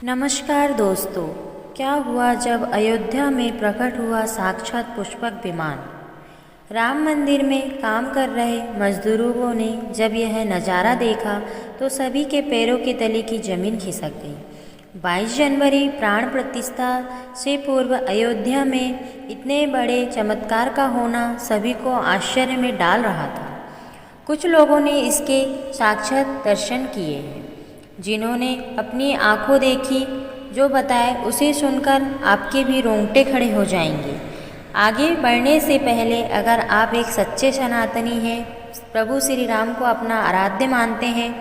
नमस्कार दोस्तों। क्या हुआ जब अयोध्या में प्रकट हुआ साक्षात पुष्पक विमान। राम मंदिर में काम कर रहे मजदूरों ने जब यह नज़ारा देखा तो सभी के पैरों के तले की जमीन खिसक गई। 22 जनवरी प्राण प्रतिष्ठा से पूर्व अयोध्या में इतने बड़े चमत्कार का होना सभी को आश्चर्य में डाल रहा था। कुछ लोगों ने इसके साक्षात दर्शन किए हैं, जिन्होंने अपनी आंखों देखी। जो बताए उसे सुनकर आपके भी रोंगटे खड़े हो जाएंगे। आगे बढ़ने से पहले अगर आप एक सच्चे सनातनी हैं, प्रभु श्री राम को अपना आराध्य मानते हैं,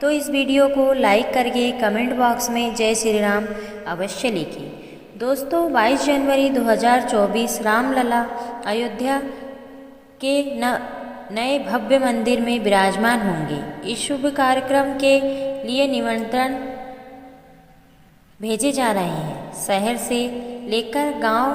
तो इस वीडियो को लाइक करके कमेंट बॉक्स में जय श्री राम अवश्य लिखिए। दोस्तों, 22 जनवरी 2024 रामलला अयोध्या के नए भव्य मंदिर में विराजमान होंगे। इस शुभ कार्यक्रम के लिए निमंत्रण भेजे जा रहे हैं। शहर से लेकर गांव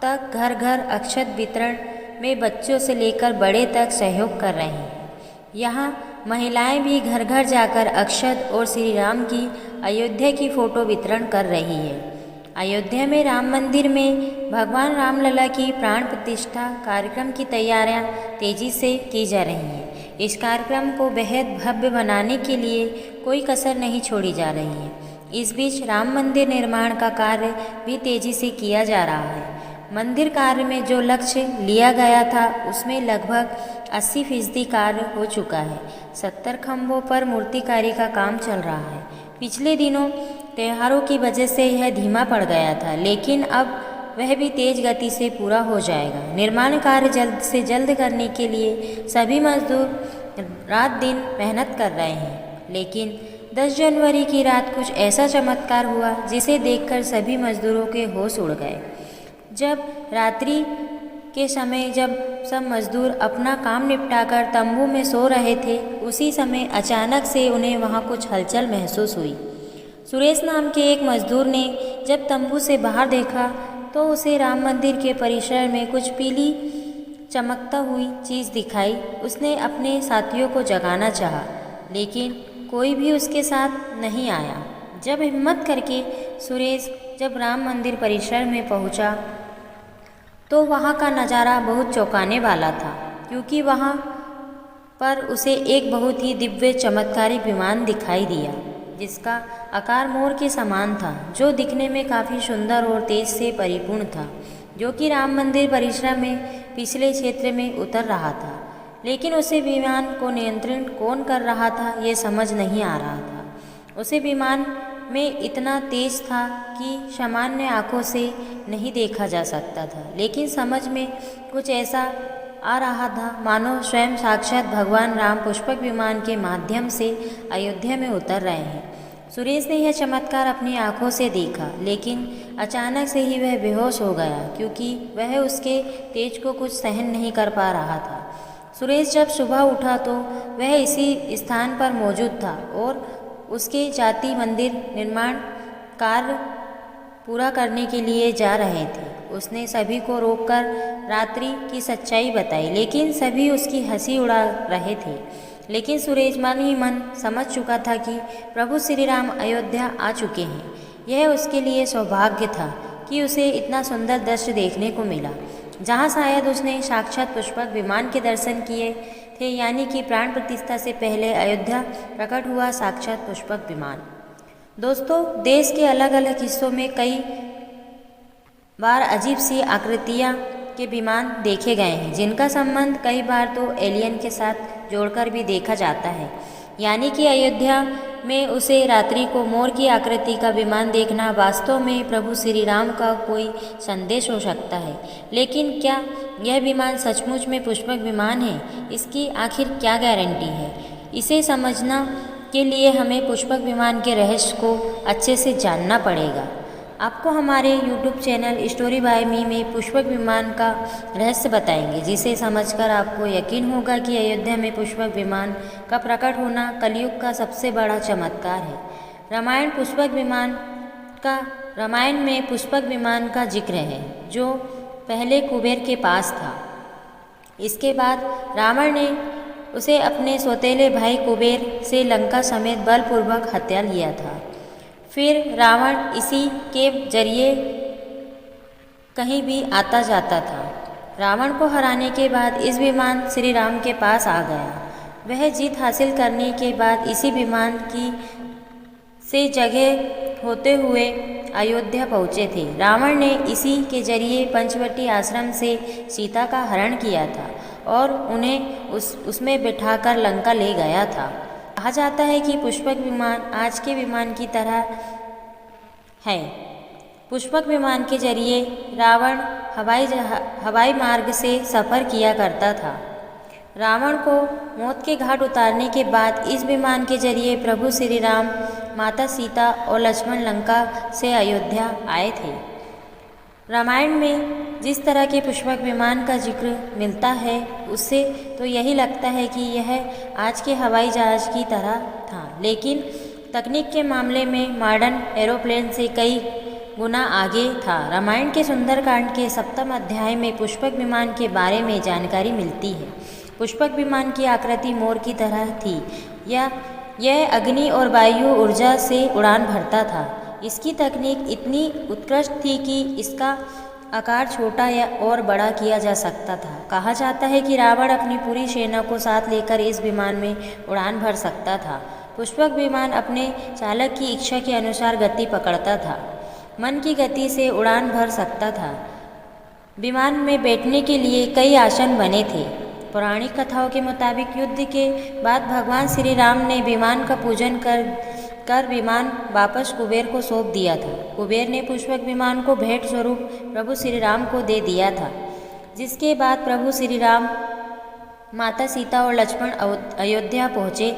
तक घर घर अक्षत वितरण में बच्चों से लेकर बड़े तक सहयोग कर रहे हैं। यहां महिलाएं भी घर घर जाकर अक्षत और श्री राम की अयोध्या की फोटो वितरण कर रही है। अयोध्या में राम मंदिर में भगवान रामलला की प्राण प्रतिष्ठा कार्यक्रम की तैयारियां तेजी से की जा रही हैं। इस कार्यक्रम को बेहद भव्य बनाने के लिए कोई कसर नहीं छोड़ी जा रही है। इस बीच राम मंदिर निर्माण का कार्य भी तेजी से किया जा रहा है। मंदिर कार्य में जो लक्ष्य लिया गया था उसमें लगभग 80% कार्य हो चुका है। 70 खंभों पर मूर्तिकारी का काम चल रहा है। पिछले दिनों त्योहारों की वजह से यह धीमा पड़ गया था, लेकिन अब वह भी तेज गति से पूरा हो जाएगा। निर्माण कार्य जल्द से जल्द करने के लिए सभी मजदूर रात दिन मेहनत कर रहे हैं। लेकिन 10 जनवरी की रात कुछ ऐसा चमत्कार हुआ जिसे देखकर सभी मजदूरों के होश उड़ गए। जब रात्रि के समय जब सब मजदूर अपना काम निपटाकर तंबू में सो रहे थे, उसी समय अचानक से उन्हें वहाँ कुछ हलचल महसूस हुई। सुरेश नाम के एक मजदूर ने जब तंबू से बाहर देखा तो उसे राम मंदिर के परिसर में कुछ पीली चमकता हुई चीज़ दिखाई। उसने अपने साथियों को जगाना चाहा, लेकिन कोई भी उसके साथ नहीं आया। जब हिम्मत करके सुरेश जब राम मंदिर परिसर में पहुंचा तो वहां का नज़ारा बहुत चौंकाने वाला था, क्योंकि वहां पर उसे एक बहुत ही दिव्य चमत्कारी विमान दिखाई दिया, जिसका आकार मोर के समान था, जो दिखने में काफ़ी सुंदर और तेज से परिपूर्ण था, जो कि राम मंदिर परिसर में पिछले क्षेत्र में उतर रहा था। लेकिन उसे विमान को नियंत्रण कौन कर रहा था, ये समझ नहीं आ रहा था। उसे विमान में इतना तेज था कि सामान्य आंखों से नहीं देखा जा सकता था, लेकिन समझ में कुछ ऐसा आ रहा था मानो स्वयं साक्षात भगवान राम पुष्पक विमान के माध्यम से अयोध्या में उतर रहे हैं। सुरेश ने यह चमत्कार अपनी आंखों से देखा, लेकिन अचानक से ही वह बेहोश हो गया, क्योंकि वह उसके तेज को कुछ सहन नहीं कर पा रहा था। सुरेश जब सुबह उठा तो वह इसी स्थान पर मौजूद था और उसके जाति मंदिर निर्माण कार्य पूरा करने के लिए जा रहे थे। उसने सभी को रोककर रात्रि की सच्चाई बताई, लेकिन सभी उसकी हंसी उड़ा रहे थे। लेकिन सुरेश मन ही मन समझ चुका था कि प्रभु श्री राम अयोध्या आ चुके हैं। यह उसके लिए सौभाग्य था कि उसे इतना सुंदर दृश्य देखने को मिला, जहाँ शायद उसने साक्षात पुष्पक विमान के दर्शन किए थे, यानी कि प्राण प्रतिष्ठा से पहले अयोध्या प्रकट हुआ साक्षात पुष्पक विमान। दोस्तों, देश के अलग अलग हिस्सों में कई बार अजीब सी आकृतियाँ के विमान देखे गए हैं, जिनका संबंध कई बार तो एलियन के साथ जोड़कर भी देखा जाता है। यानी कि अयोध्या में उसे रात्रि को मोर की आकृति का विमान देखना वास्तव में प्रभु श्री राम का कोई संदेश हो सकता है। लेकिन क्या यह विमान सचमुच में पुष्पक विमान है? इसकी आखिर क्या गारंटी है? इसे समझना के लिए हमें पुष्पक विमान के रहस्य को अच्छे से जानना पड़ेगा। आपको हमारे YouTube चैनल स्टोरी बाय मी में पुष्पक विमान का रहस्य बताएंगे, जिसे समझकर आपको यकीन होगा कि अयोध्या में पुष्पक विमान का प्रकट होना कलयुग का सबसे बड़ा चमत्कार है। रामायण में पुष्पक विमान का जिक्र है, जो पहले कुबेर के पास था। इसके बाद रावण ने उसे अपने सौतेले भाई कुबेर से लंका समेत बलपूर्वक हत्या लिया था। फिर रावण इसी के जरिए कहीं भी आता जाता था। रावण को हराने के बाद इस विमान श्री राम के पास आ गया। वह जीत हासिल करने के बाद इसी विमान की से जगह होते हुए अयोध्या पहुँचे थे। रावण ने इसी के जरिए पंचवटी आश्रम से सीता का हरण किया था और उन्हें उसमें बिठाकर लंका ले गया था। कहा जाता है कि पुष्पक विमान आज के विमान की तरह है। पुष्पक विमान के जरिए रावण हवाई मार्ग से सफ़र किया करता था। रावण को मौत के घाट उतारने के बाद इस विमान के जरिए प्रभु श्री राम, माता सीता और लक्ष्मण लंका से अयोध्या आए थे। रामायण में जिस तरह के पुष्पक विमान का जिक्र मिलता है उससे तो यही लगता है कि यह आज के हवाई जहाज़ की तरह था, लेकिन तकनीक के मामले में मॉडर्न एरोप्लेन से कई गुना आगे था। रामायण के सुंदरकांड के 7वें अध्याय में पुष्पक विमान के बारे में जानकारी मिलती है। पुष्पक विमान की आकृति मोर की तरह थी। यह अग्नि और वायु ऊर्जा से उड़ान भरता था। इसकी तकनीक इतनी उत्कृष्ट थी कि इसका आकार छोटा या और बड़ा किया जा सकता था। कहा जाता है कि रावण अपनी पूरी सेना को साथ लेकर इस विमान में उड़ान भर सकता था। पुष्पक विमान अपने चालक की इच्छा के अनुसार गति पकड़ता था, मन की गति से उड़ान भर सकता था। विमान में बैठने के लिए कई आसन बने थे। पौराणिक कथाओं के मुताबिक युद्ध के बाद भगवान श्री राम ने विमान का पूजन कर विमान वापस कुबेर को सौंप दिया था। कुबेर ने पुष्पक विमान को भेंट स्वरूप प्रभु श्री राम को दे दिया था, जिसके बाद प्रभु श्री राम, माता सीता और लक्ष्मण अयोध्या पहुँचे।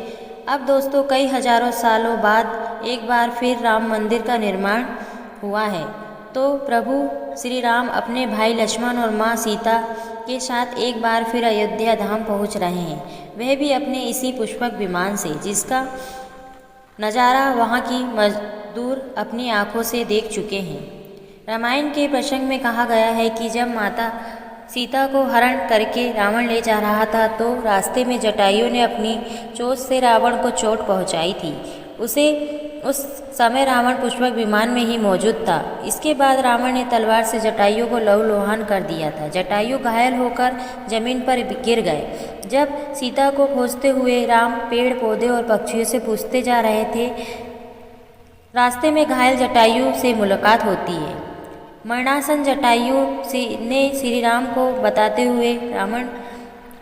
अब दोस्तों, कई हजारों सालों बाद एक बार फिर राम मंदिर का निर्माण हुआ है, तो प्रभु श्री राम अपने भाई लक्ष्मण और माँ सीता के साथ एक बार फिर अयोध्या धाम पहुँच रहे हैं, वह भी अपने इसी पुष्पक विमान से, जिसका नज़ारा वहाँ की मजदूर अपनी आँखों से देख चुके हैं। रामायण के प्रसंग में कहा गया है कि जब माता सीता को हरण करके रावण ले जा रहा था तो रास्ते में जटायु ने अपनी चोंच से रावण को चोट पहुँचाई थी। उस समय रावण पुष्पक विमान में ही मौजूद था। इसके बाद रावण ने तलवार से जटायु को लहूलुहान कर दिया था। जटायु घायल होकर जमीन पर गिर गए। जब सीता को खोजते हुए राम पेड़ पौधे और पक्षियों से पूछते जा रहे थे, रास्ते में घायल जटायु से मुलाकात होती है। मरणासन जटायु ने श्री राम को बताते हुए रावण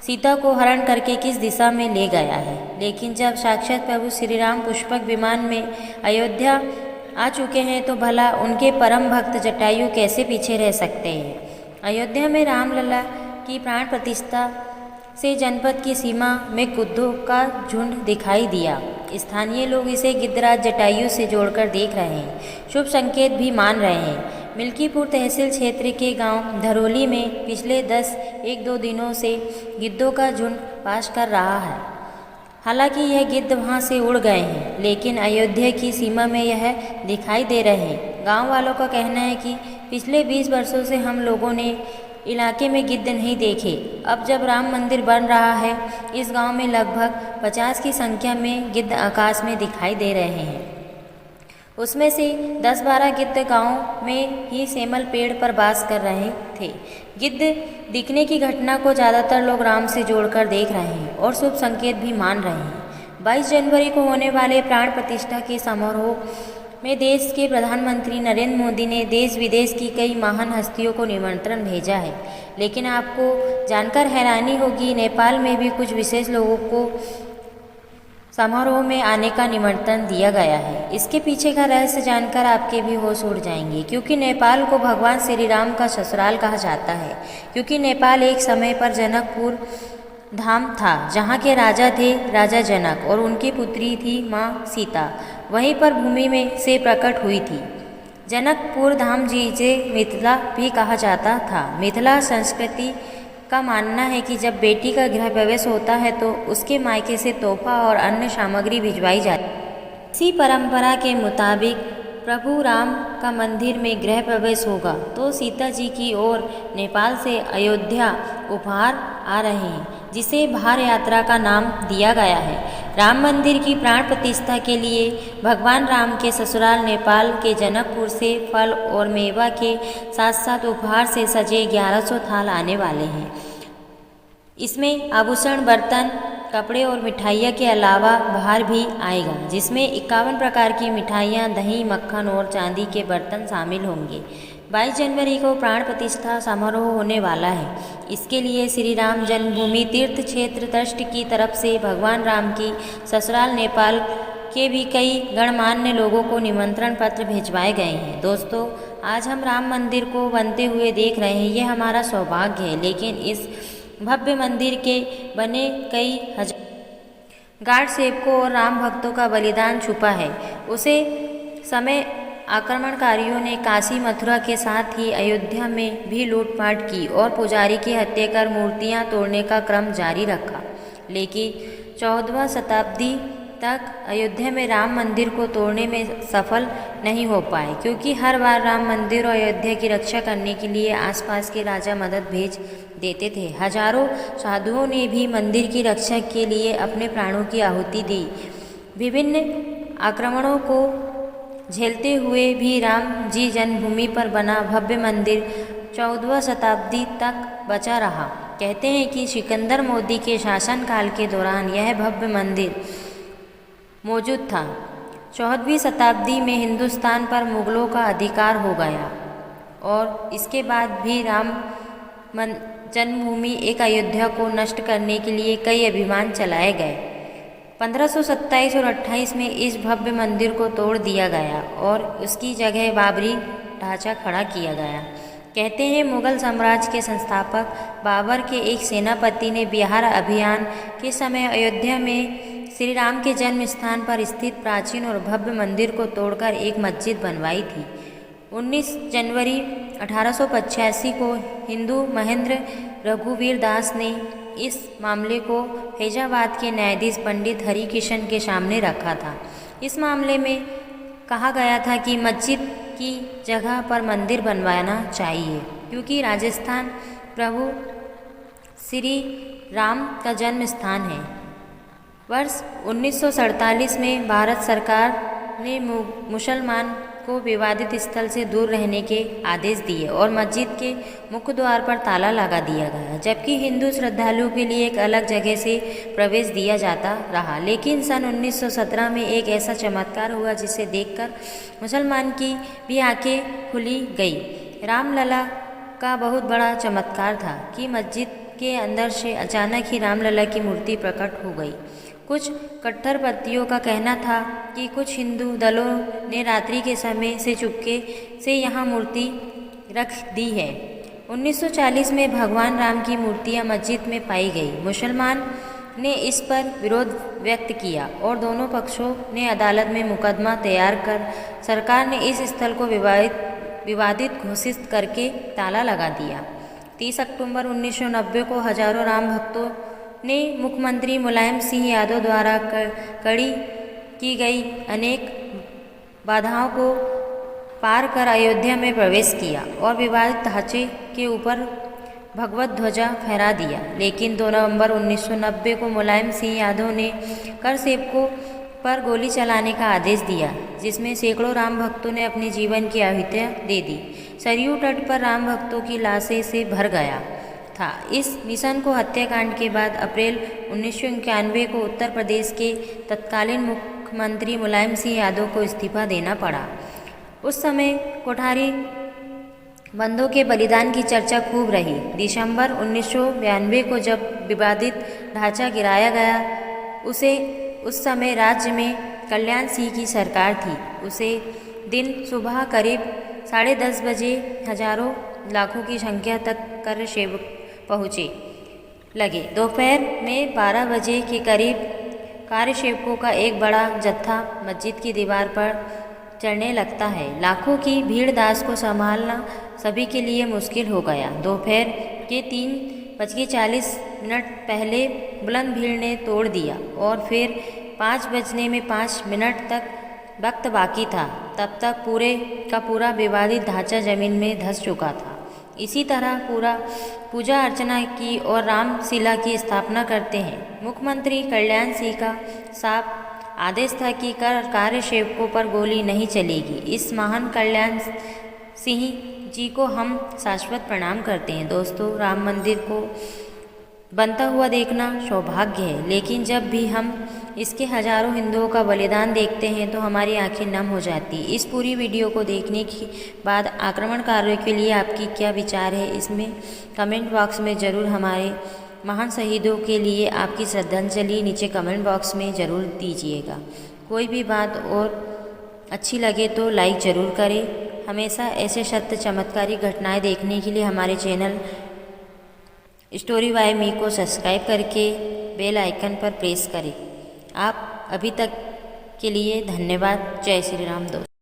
सीता को हरण करके किस दिशा में ले गया है, लेकिन जब साक्षात प्रभु श्री राम पुष्पक विमान में अयोध्या आ चुके हैं तो भला उनके परम भक्त जटायु कैसे पीछे रह सकते हैं। अयोध्या में रामलला की प्राण प्रतिष्ठा से जनपद की सीमा में कुत्तों का झुंड दिखाई दिया। स्थानीय लोग इसे गिद्धराज जटायु से जोड़कर देख रहे हैं, शुभ संकेत भी मान रहे हैं। मिल्कीपुर तहसील क्षेत्र के गांव धरोली में पिछले 1-2 दिनों से गिद्धों का झुंड वास कर रहा है। हालांकि यह गिद्ध वहां से उड़ गए हैं, लेकिन अयोध्या की सीमा में यह दिखाई दे रहे हैं। गांव वालों का कहना है कि पिछले 20 वर्षों से हम लोगों ने इलाके में गिद्ध नहीं देखे। अब जब राम मंदिर बन रहा है, इस गांव में लगभग 50 की संख्या में गिद्ध आकाश में दिखाई दे रहे हैं। उसमें से 10-12 गिद्ध गांव में ही सेमल पेड़ पर वास कर रहे थे। गिद्ध दिखने की घटना को ज़्यादातर लोग राम से जोड़कर देख रहे हैं और शुभ संकेत भी मान रहे हैं। 22 जनवरी को होने वाले प्राण प्रतिष्ठा के समारोह में देश के प्रधानमंत्री नरेंद्र मोदी ने देश विदेश की कई महान हस्तियों को निमंत्रण भेजा है, लेकिन आपको जानकर हैरानी होगी, नेपाल में भी कुछ विशेष लोगों को समारोह में आने का निमंत्रण दिया गया है। इसके पीछे का रहस्य जानकर आपके भी होश उड़ जाएंगे, क्योंकि नेपाल को भगवान श्री राम का ससुराल कहा जाता है। क्योंकि नेपाल एक समय पर जनकपुर धाम था, जहाँ के राजा थे राजा जनक और उनकी पुत्री थी माँ सीता। वहीं पर भूमि में से प्रकट हुई थी। जनकपुर धाम जिसे मिथिला भी कहा जाता था। मिथिला संस्कृति का मानना है कि जब बेटी का गृह प्रवेश होता है तो उसके मायके से तोहफा और अन्य सामग्री भिजवाई जाती है। इसी परंपरा के मुताबिक प्रभु राम का मंदिर में गृह प्रवेश होगा तो सीता जी की ओर नेपाल से अयोध्या उपहार आ रहे हैं, जिसे भार यात्रा का नाम दिया गया है। राम मंदिर की प्राण प्रतिष्ठा के लिए भगवान राम के ससुराल नेपाल के जनकपुर से फल और मेवा के साथ साथ उपहार से सजे 1100 थाल आने वाले हैं। इसमें आभूषण, बर्तन, कपड़े और मिठाइयाँ के अलावा बाहर भी आएगा, जिसमें 51 प्रकार की मिठाइयाँ, दही, मक्खन और चांदी के बर्तन शामिल होंगे। 22 जनवरी को प्राण प्रतिष्ठा समारोह होने वाला है। इसके लिए श्री राम जन्मभूमि तीर्थ क्षेत्र ट्रस्ट की तरफ से भगवान राम की ससुराल नेपाल के भी कई गणमान्य लोगों को निमंत्रण पत्र भिजवाए गए हैं। दोस्तों, आज हम राम मंदिर को बनते हुए देख रहे हैं, ये हमारा सौभाग्य है, लेकिन इस भव्य मंदिर के बने कई हजार गार्ड सेवकों और राम भक्तों का बलिदान छुपा है। उसे समय आक्रमणकारियों ने काशी, मथुरा के साथ ही अयोध्या में भी लूटपाट की और पुजारी की हत्या कर मूर्तियां तोड़ने का क्रम जारी रखा। लेकिन 14वीं शताब्दी तक अयोध्या में राम मंदिर को तोड़ने में सफल नहीं हो पाए, क्योंकि हर बार राम मंदिर और अयोध्या की रक्षा करने के लिए आसपास के राजा मदद भेज देते थे। हजारों साधुओं ने भी मंदिर की रक्षा के लिए अपने प्राणों की आहुति दी। विभिन्न आक्रमणों को झेलते हुए भी राम जी जन्मभूमि पर बना भव्य मंदिर 14वीं शताब्दी तक बचा रहा। कहते हैं कि सिकंदर मोदी के शासनकाल के दौरान यह भव्य मंदिर मौजूद था। 14वीं शताब्दी में हिंदुस्तान पर मुगलों का अधिकार हो गया और इसके बाद भी राम जन्मभूमि एक अयोध्या को नष्ट करने के लिए कई अभियान चलाए गए। 1527 और 28 में इस भव्य मंदिर को तोड़ दिया गया और उसकी जगह बाबरी ढांचा खड़ा किया गया। कहते हैं मुगल साम्राज्य के संस्थापक बाबर के एक सेनापति ने बिहार अभियान के समय अयोध्या में श्री राम के जन्म स्थान पर स्थित प्राचीन और भव्य मंदिर को तोड़कर एक मस्जिद बनवाई थी। 19 जनवरी 1885 को हिंदू महेंद्र रघुवीर दास ने इस मामले को फैजाबाद के न्यायाधीश पंडित हरिकिशन के सामने रखा था। इस मामले में कहा गया था कि मस्जिद की जगह पर मंदिर बनवाना चाहिए, क्योंकि राजस्थान प्रभु श्री राम का जन्म स्थान है। वर्ष 1947 में भारत सरकार ने मुसलमान को विवादित स्थल से दूर रहने के आदेश दिए और मस्जिद के मुख्य द्वार पर ताला लगा दिया गया, जबकि हिंदू श्रद्धालुओं के लिए एक अलग जगह से प्रवेश दिया जाता रहा। लेकिन सन 1917 में एक ऐसा चमत्कार हुआ जिसे देखकर मुसलमान की भी आंखें खुली गई। रामलला का बहुत बड़ा चमत्कार था कि मस्जिद के अंदर से अचानक ही रामलला की मूर्ति प्रकट हो गई। कुछ कट्टरपंथियों का कहना था कि कुछ हिंदू दलों ने रात्रि के समय से चुपके से यहाँ मूर्ति रख दी है। 1940 में भगवान राम की मूर्तियाँ मस्जिद में पाई गई। मुसलमान ने इस पर विरोध व्यक्त किया और दोनों पक्षों ने अदालत में मुकदमा तैयार कर सरकार ने इस स्थल को विवादित घोषित करके ताला लगा दिया। 30 अक्टूबर 1990 को हजारों राम भक्तों ने मुख्यमंत्री मुलायम सिंह यादव द्वारा कड़ी की गई अनेक बाधाओं को पार कर अयोध्या में प्रवेश किया और विवादित ढांचे के ऊपर भगवत ध्वजा फहरा दिया। लेकिन 2 नवंबर 1990 को मुलायम सिंह यादव ने कर सेवकों पर गोली चलाने का आदेश दिया, जिसमें सैकड़ों राम भक्तों ने अपने जीवन की आहुतियाँ दे दी। सरयू तट पर राम भक्तों की लाशें से भर गया था। इस मिशन को हत्याकांड के बाद अप्रैल 1991 को उत्तर प्रदेश के तत्कालीन मुख्यमंत्री मुलायम सिंह यादव को इस्तीफा देना पड़ा। उस समय कोठारी बंदों के बलिदान की चर्चा खूब रही। दिसंबर 1992 को जब विवादित ढांचा गिराया गया, उस समय राज्य में कल्याण सिंह की सरकार थी। उसे दिन सुबह करीब 10:30 बजे हजारों लाखों की संख्या तक कर सेवक पहुँचे लगे। दोपहर में 12 बजे के करीब कार्य सेवकों का एक बड़ा जत्था मस्जिद की दीवार पर चढ़ने लगता है। लाखों की भीड़ दास को संभालना सभी के लिए मुश्किल हो गया। दोपहर के 3:40 पहले बुलंद भीड़ ने तोड़ दिया और फिर 5 बजने में 5 मिनट तक वक्त बाकी था। तब तक पूरे का पूरा विवादित ढांचा जमीन में धंस चुका था। इसी तरह पूजा अर्चना की और रामशिला की स्थापना करते हैं। मुख्यमंत्री कल्याण सिंह का साफ आदेश था कि कार्य सेवकों पर गोली नहीं चलेगी। इस महान कल्याण सिंह जी को हम शाश्वत प्रणाम करते हैं। दोस्तों, राम मंदिर को बनता हुआ देखना सौभाग्य है, लेकिन जब भी हम इसके हजारों हिंदुओं का बलिदान देखते हैं तो हमारी आंखें नम हो जाती। इस पूरी वीडियो को देखने के बाद आक्रमणकारियों के लिए आपकी क्या विचार है, इसमें कमेंट बॉक्स में ज़रूर हमारे महान शहीदों के लिए आपकी श्रद्धांजलि नीचे कमेंट बॉक्स में ज़रूर दीजिएगा। कोई भी बात और अच्छी लगे तो लाइक ज़रूर करें। हमेशा ऐसे सत्य चमत्कारी घटनाएँ देखने के लिए हमारे चैनल स्टोरी बाय मी को सब्सक्राइब करके बेल आइकन पर प्रेस करें। आप अभी तक के लिए धन्यवाद। जय श्री राम दोस्तों।